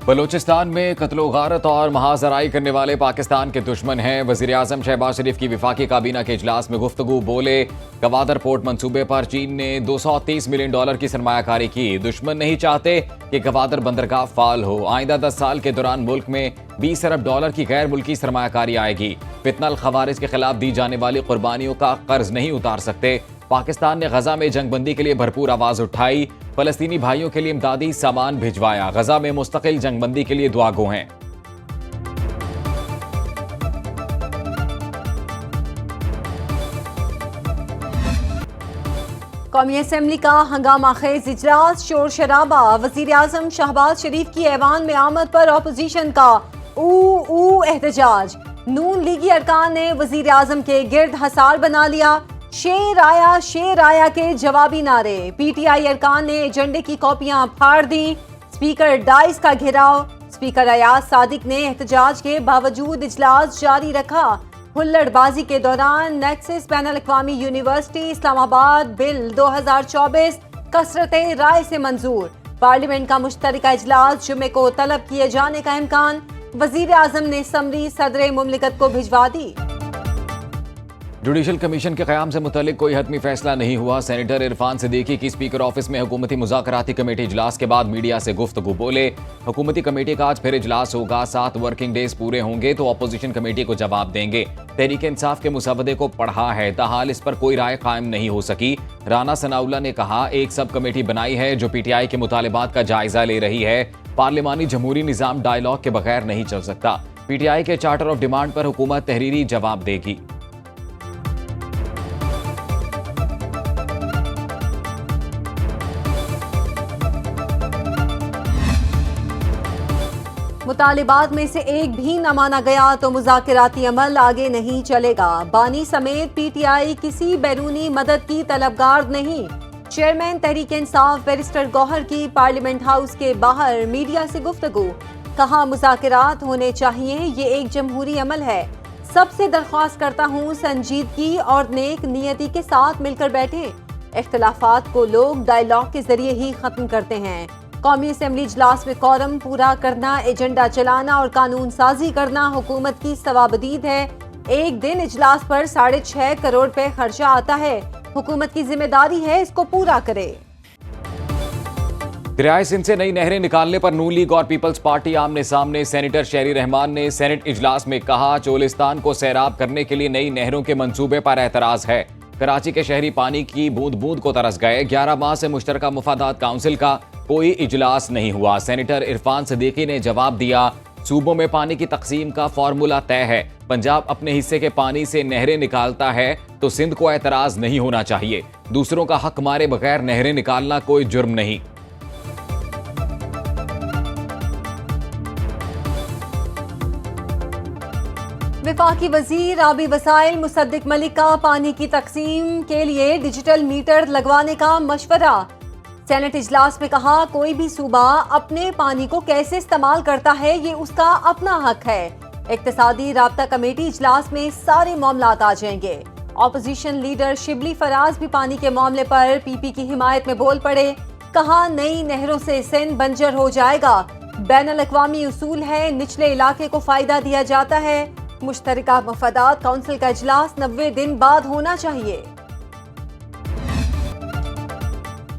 बलूचिस्तान में कत्लो गारत और महाजराई करने वाले पाकिस्तान के दुश्मन हैं। वजीर आजम शहबाज शरीफ की विफाकी काबीना के इजलास में गुफ्तगू। बोले, गवादर पोर्ट मंसूबे पर चीन ने $230 मिलियन की सरमायाकारी की। दुश्मन नहीं चाहते कि गवादर बंदरगाह फाल हो। आइंदा 10 साल के दौरान मुल्क में $20 अरब की गैर मुल्की सरमायाकारी आएगी। फितनल खवारिज के खिलाफ दी जाने वाली कुर्बानियों का कर्ज नहीं उतार सकते। पाकिस्तान ने गजा में जंगबंदी के लिए भरपूर आवाज उठाई। फलस्तीनी भाइयों के लिए इमदादी सामान भिजवाया। गजा में मुस्तकिल जंगबंदी के लिए दुआगो हैं। कौमी असेंबली का हंगामा खेज इजलास, शोर शराबा। वजीर आजम शहबाज शरीफ की ऐवान में आमद पर अपोजिशन का ऊ एहतजाज। नून लीगी अरकान ने वजीर आजम के गिर्द हसार बना लिया। शेर आया के जवाबी नारे। पीटीआई अरकान ने एजेंडे की कॉपियां फाड़ दी। स्पीकर डाइस का घेराव। स्पीकर अयाज सादिक ने एहतजाज के बावजूद इजलास जारी रखा। हुल्लड़बाजी के दौरान नेक्सस बैनुल-अक़वामी यूनिवर्सिटी इस्लामाबाद बिल 2024 कसरते राय से मंजूर। पार्लियामेंट का मुश्तरका इजलास जुमे को तलब किए जाने का इम्कान। वजीर आजम ने समरी सदर मुमलिकत को भिजवा दी। जुडिशल कमीशन के क़याम से मुतल्लिक कोई हतमी फैसला नहीं हुआ। सेनेटर इरफान सिद्दीकी की स्पीकर ऑफिस में हुकूमती मुज़ाकराती कमेटी इजलास के बाद मीडिया से गुफ्तगू। बोले, हुकूमती कमेटी का आज फिर इजलास होगा। 7 वर्किंग डेज पूरे होंगे तो अपोजिशन कमेटी को जवाब देंगे। तहरीक इंसाफ के मुसवदे को पढ़ा है, ताहाल इस पर कोई राय कायम नहीं हो सकी। राना सनाउल्लाह ने कहा, एक सब कमेटी बनाई है जो PTI के मुतालिबात का जायजा ले रही है। पार्लिमानी जमहूरी निज़ाम डायलॉग के बगैर नहीं चल सकता। PTI के चार्टर ऑफ डिमांड पर हुकूमत तहरीरी जवाब देगी। मुतालिबात में से एक भी न माना गया तो मुज़ाकराती अमल आगे नहीं चलेगा। बानी समेत PTI किसी बैरूनी मदद की तलबगार नहीं। चेयरमैन तहरीक इंसाफ बैरिस्टर गौहर की पार्लियामेंट हाउस के बाहर मीडिया से गुफ्तगू। कहा, मुज़ाकरात होने चाहिए, ये एक जमहूरी अमल है। सबसे दरख्वास्त करता हूँ संजीदगी और नेक नियति के साथ मिलकर बैठें। इख्तिलाफात को लोग डायलॉग के जरिए ही खत्म करते हैं। कौमी असेंबली इजलास में कोरम पूरा करना, एजेंडा चलाना और कानून साजी करना हुकूमत की सवाबदीद है। एक दिन इजलास पर 6.5 करोड़ रुपए खर्चा आता है। हुकूमत की जिम्मेदारी है इसको पूरा करे। दरियाए सिंध से नई नहरें निकालने पर नून लीग और पीपल्स पार्टी आमने सामने। सेनेटर शहरी रहमान ने सेनेट इजलास में कहा, चोलिस्तान को सैराब करने के लिए नई नहरों के मंसूबे पर एतराज है। कराची के शहरी पानी की बूंद बूंद को तरस गए। 11 माह से मुश्तरका मुफादात काउंसिल का कोई इजलास नहीं हुआ। सेनेटर इरफान सिद्दीकी ने जवाब दिया, सूबों में पानी की तकसीम का फॉर्मूला तय है। पंजाब अपने हिस्से के पानी से नहरें निकालता है तो सिंध को एतराज नहीं होना चाहिए। दूसरों का हक मारे बगैर नहरें निकालना कोई जुर्म नहीं। वफाकी वजीर आबी वसाइल मुसद्दिक मलिक का पानी की तकसीम के लिए डिजिटल मीटर लगवाने का मशवरा। सेनेट इजलास में कहा, कोई भी सूबा अपने पानी को कैसे इस्तेमाल करता है ये उसका अपना हक है। इक्तिसादी राब्ता कमेटी इजलास में सारे मामलात आ जाएंगे। ऑपोजिशन लीडर शिबली फराज भी पानी के मामले पर PP की हिमायत में बोल पड़े। कहा, नई नहरों से सिंध बंजर हो जाएगा। बैनुल-अक़वामी उसूल है, निचले इलाके को फायदा दिया जाता है। मुश्तरका मफादात काउंसिल का इजलास 90 दिन बाद होना चाहिए।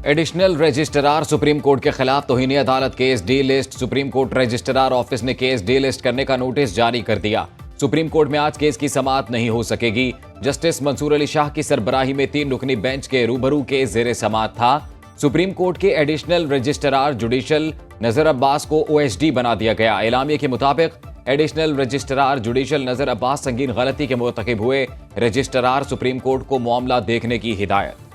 एडिशनल रजिस्ट्रार सुप्रीम कोर्ट के खिलाफ तौहीन अदालत case D list. Supreme court registrar office ने केस डी लिस्ट करने का नोटिस जारी कर दिया। सुप्रीम कोर्ट में आज केस की समाअत नहीं हो सकेगी। जस्टिस मंसूर अली शाह की सरबराही में 3 रुकनी बेंच के रूबरू केस ज़ेरे समाअत था। सुप्रीम कोर्ट के एडिशनल रजिस्ट्रार जुडिशल नजर अब्बास को OSD बना दिया गया। एलामिया के मुताबिक एडिशनल रजिस्ट्रार जुडिशल नजर अब्बास संगीन गलती के मुर्तकिब हुए। रजिस्ट्रार सुप्रीम कोर्ट को मामला देखने की हिदायत।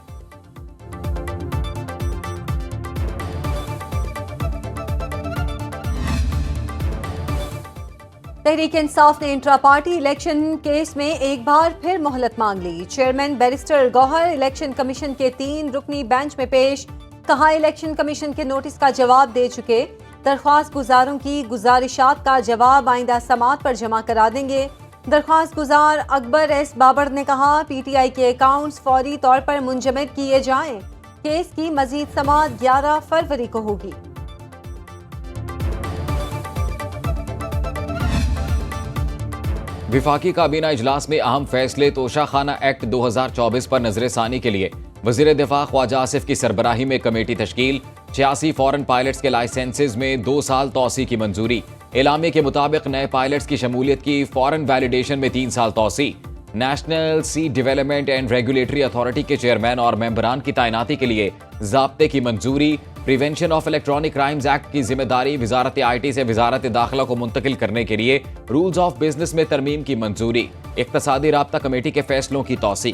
तहरीक इंसाफ ने इंट्रा पार्टी इलेक्शन केस में एक बार फिर मोहलत मांग ली। Chairman barrister Gauhar election commission के 3 रुकनी बेंच में पेश। कहा, इलेक्शन कमीशन के नोटिस का जवाब दे चुके। दरख्वास्त गुजारों की गुजारिशात का जवाब आइंदा समाअत पर जमा करा देंगे। दरख्वास्त गुजार अकबर एस बाबर ने कहा, PTI के अकाउंट्स फौरी तौर पर मुंजमद किए जाएं। केस की मजीद समाअत 11 फरवरी को होगी। विफाकी काबीना इजलास में अहम फैसले। तोशाखाना एक्ट 2024 पर नजरसानी के लिए वजीर दिफा ख्वाजा आसिफ की सरबराही में कमेटी तश्कील। 86 फॉरेन पायलट्स के लाइसेंसेज में 2 साल तौसी की मंजूरी। एलामे के मुताबिक नए पायलट्स की शमूलियत की फॉरेन वैलिडेशन में 3 साल तौसी। National sea development and regulatory authority के चेयरमैन और मेंबरान की तैनाती के लिए ज़ाब्ते की मंजूरी। Prevention of electronic crimes act की जिम्मेदारी वजारत आईटी से वजारत दाखिला को मुंतकिल करने के लिए रूल्स ऑफ बिजनेस में तरमीम की मंजूरी। इक्तसादी राब्ता कमेटी के फैसलों की तौसी।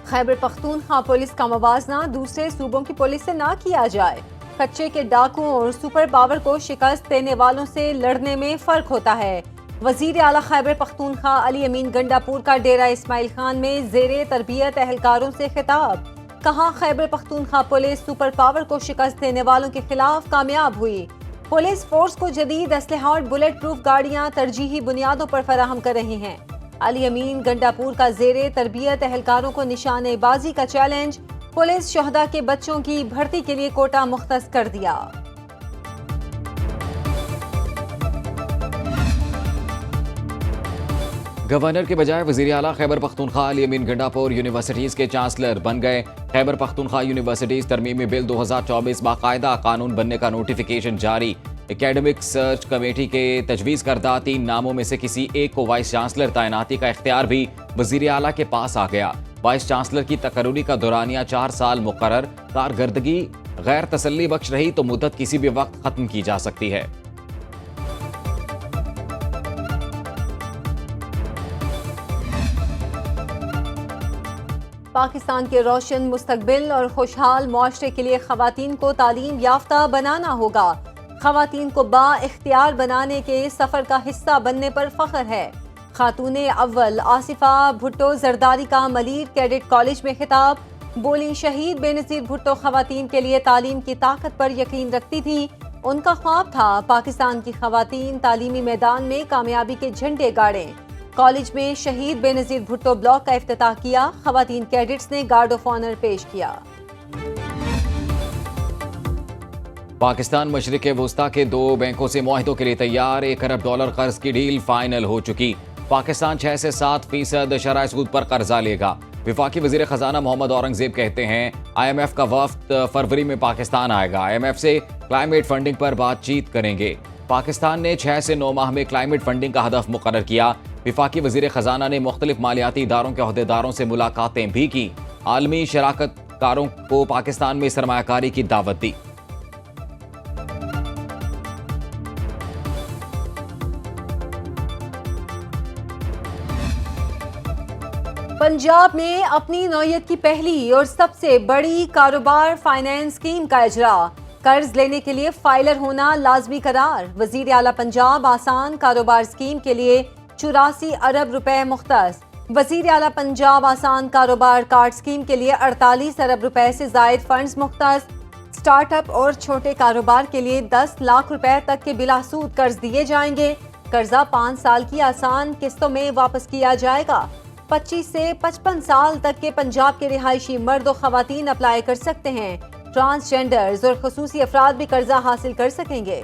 खैबर पख्तूनख्वा पुलिस का मवाजना दूसरे सूबों की पुलिस से ना किया जाए। कच्चे के डाकुओं और सुपर पावर को शिकस्त देने वालों से लड़ने में फर्क होता है। वजीर आला खैबर पख्तूनख्वा अली अमीन गंडापुर का डेरा इस्माइल खान में जेरे तरबियत एहलकारों से खिताब। कहा, Khyber Pakhtunkhwa police super power को शिकस्त देने वालों के खिलाफ कामयाब हुई। पुलिस फोर्स को जदीद असलहा और बुलेट प्रूफ गाड़ियां तरजीही बुनियादों पर फराहम कर रही हैं। अली अमीन गंडापुर का जेरे तरबियत एहलकारों को निशानेबाजी का चैलेंज। पुलिस शहदा के बच्चों की भर्ती के लिए कोटा मुख्तस कर दिया। गवर्नर के बजाय वजीर आला खैबर पख्तूनख्वा अली अमीन गंडापुर यूनिवर्सिटीज के चांसलर बन गए। खैबर पख्तूनख्वा यूनिवर्सिटीज तरमीमी बिल 2024 बाकायदा कानून बनने का नोटिफिकेशन जारी। एकेडमिक सर्च कमेटी के तजवीज़ करदा 3 नामों में से किसी एक को वाइस चांसलर तैनाती का इख्तियार भी वजीर आला के पास आ गया। वाइस चांसलर की तकर्री का दौरानिया 4 साल मुकर्रर। कारकर्दगी गैर तसल्ली बख्श रही तो मुद्दत किसी भी वक्त खत्म की जा सकती है। पाकिस्तान के रोशन मुस्तकबिल और खुशहाल मुआशरे के लिए खवातीन को तालीम याफ्ता बनाना होगा। खवातीन को बा-इख्तियार बनाने के सफर का हिस्सा बनने पर फख्र है। खातूने अव्वल आसिफा भुट्टो जरदारी का मलीर कैडेट कॉलेज में खिताब। बोली, शहीद बेनजीर भुट्टो खवातीन के लिए तालीम की ताकत पर यकीन रखती थी। उनका ख्वाब था पाकिस्तान की खवातीन तालीमी मैदान में कामयाबी के झंडे गाड़ें। कॉलेज में शहीद बेनजीर भुट्टो ब्लॉक का इफ्तिताह किया। खवातीन कैडेट्स ने गार्ड ऑफ ऑनर पेश किया। पाकिस्तान मशरिक़ वुस्ता के 2 बैंकों से मुआहिदों के लिए तैयार। $1 अरब कर्ज की डील फाइनल हो चुकी। पाकिस्तान 6 से 7% शरह सूद पर कर्जा लेगा। विफाकी वजीर खजाना मोहम्मद औरंगजेब कहते हैं, IMF का वफ्द फरवरी में पाकिस्तान आएगा। IMF से क्लाइमेट फंडिंग पर बातचीत करेंगे। पाकिस्तान ने 6 से 9 माह में क्लाइमेट फंडिंग का हदफ मुकर्रर किया। विफाकी वजीर खजाना ने मुख्तलिफ मालियाती इदारों के अहदेदारों से मुलाकातें भी की। आलमी शराकतकारों को पाकिस्तान में सरमायाकारी की दावत दी। पंजाब में अपनी नौयत की पहली और सबसे बड़ी कारोबार फाइनेंस स्कीम का इजरा। कर्ज लेने के लिए फाइलर होना लाजमी करार। वजीर आला पंजाब आसान कारोबार स्कीम के लिए 84 अरब रुपए मुख्तस। वजीर आला पंजाब आसान कारोबार कार्ड स्कीम के लिए 48 अरब रुपए से जायद फंड्स मुख्तस। स्टार्टअप और छोटे कारोबार के लिए 10 लाख रुपए तक के बिलासूद कर्ज दिए जाएंगे। कर्जा 5 साल की आसान किस्तों में वापस किया जाएगा। 25 से 55 साल तक के पंजाब के रिहायशी मर्द और खवातीन अप्लाई कर सकते हैं। ट्रांसजेंडर्स और खसूसी अफराद भी कर्जा हासिल कर सकेंगे।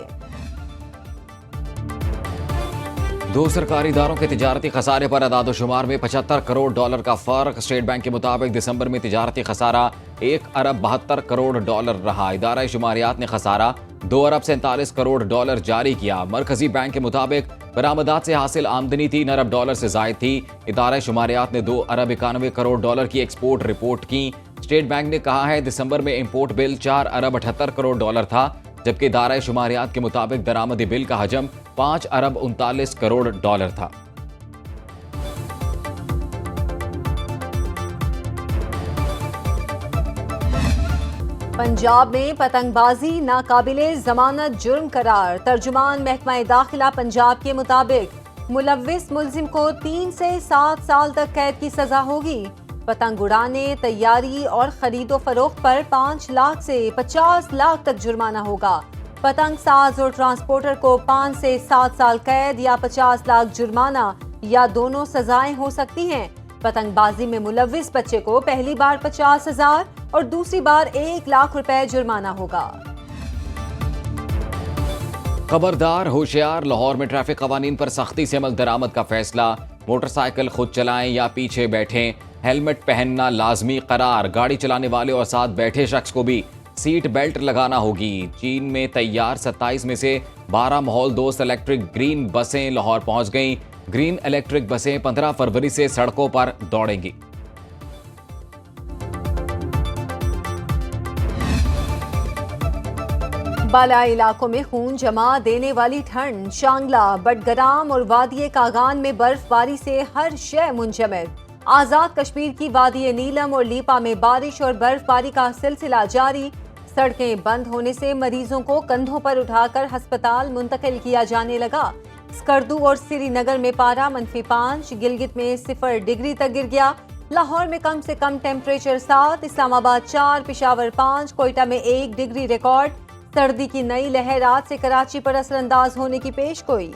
2 सरकारी इदारों के तिजारती खसारे पर अदाद-ओ-शुमार में $75 करोड़ का फर्क। स्टेट बैंक के मुताबिक दिसंबर में तिजारती खसारा $1 अरब 72 करोड़ रहा। इदारा शुमारियात ने खसारा $2 अरब 47 करोड़ जारी किया। मरकजी बैंक के मुताबिक बरामदात से हासिल आमदनी $3 अरब से जायद थी। इदारा शुमारियात ने $2 अरब 91 करोड़ की एक्सपोर्ट रिपोर्ट की। स्टेट बैंक ने कहा है दिसंबर में इंपोर्ट बिल $4 अरब 78 करोड़ था, जबकि इदारा शुमारियात के मुताबिक दरामदी बिल का हजम $5 अरब 39 करोड़ था। पंजाब में पतंगबाजी नाकाबिले जमानत जुर्म करार। तर्जुमान महकमा दाखिला पंजाब के मुताबिक मुलव्विस मुलजिम को 3 से 7 साल तक कैद की सजा होगी। पतंग उड़ाने, तैयारी और खरीदो फरोख्त पर 5 लाख से 50 लाख तक जुर्माना होगा। पतंग साज और ट्रांसपोर्टर को 5 से 7 साल कैद या 50 लाख जुर्माना या दोनों सजाएं हो सकती हैं। पतंगबाजी में मुलविस बच्चे को पहली बार 50,000 और दूसरी बार 1 लाख रुपए जुर्माना होगा। खबरदार होशियार, लाहौर में ट्रैफिक कवानीन पर सख्ती से अमल दरामद का फैसला। मोटरसाइकिल खुद चलाएं या पीछे बैठें, हेलमेट पहनना लाजमी करार। गाड़ी चलाने वाले और साथ बैठे शख्स को भी सीट बेल्ट लगाना होगी। चीन में तैयार 27 में से 12 माहौल दोस्त इलेक्ट्रिक ग्रीन बसें लाहौर पहुंच गईं। ग्रीन इलेक्ट्रिक बसें 15 फरवरी से सड़कों पर दौड़ेंगी। बालाई इलाकों में खून जमा देने वाली ठंड। शांगला, बडगराम और वादी कागान में बर्फबारी से हर शय मुंजमद। आजाद कश्मीर की वादी नीलम और लीपा में बारिश और बर्फबारी का सिलसिला जारी। सड़कें बंद होने से मरीजों को कंधों पर उठाकर अस्पताल मुंतकिल किया जाने लगा। स्कर्दू और श्रीनगर में पारा -5, गिलगित में 0 डिग्री तक गिर गया। लाहौर में कम से कम टेम्परेचर 7, इस्लामाबाद 4, पेशावर 5, कोयटा में 1 डिग्री रिकॉर्ड। सर्दी की नई लहर आज से कराची पर असरअंदाज होने की पेशगोई।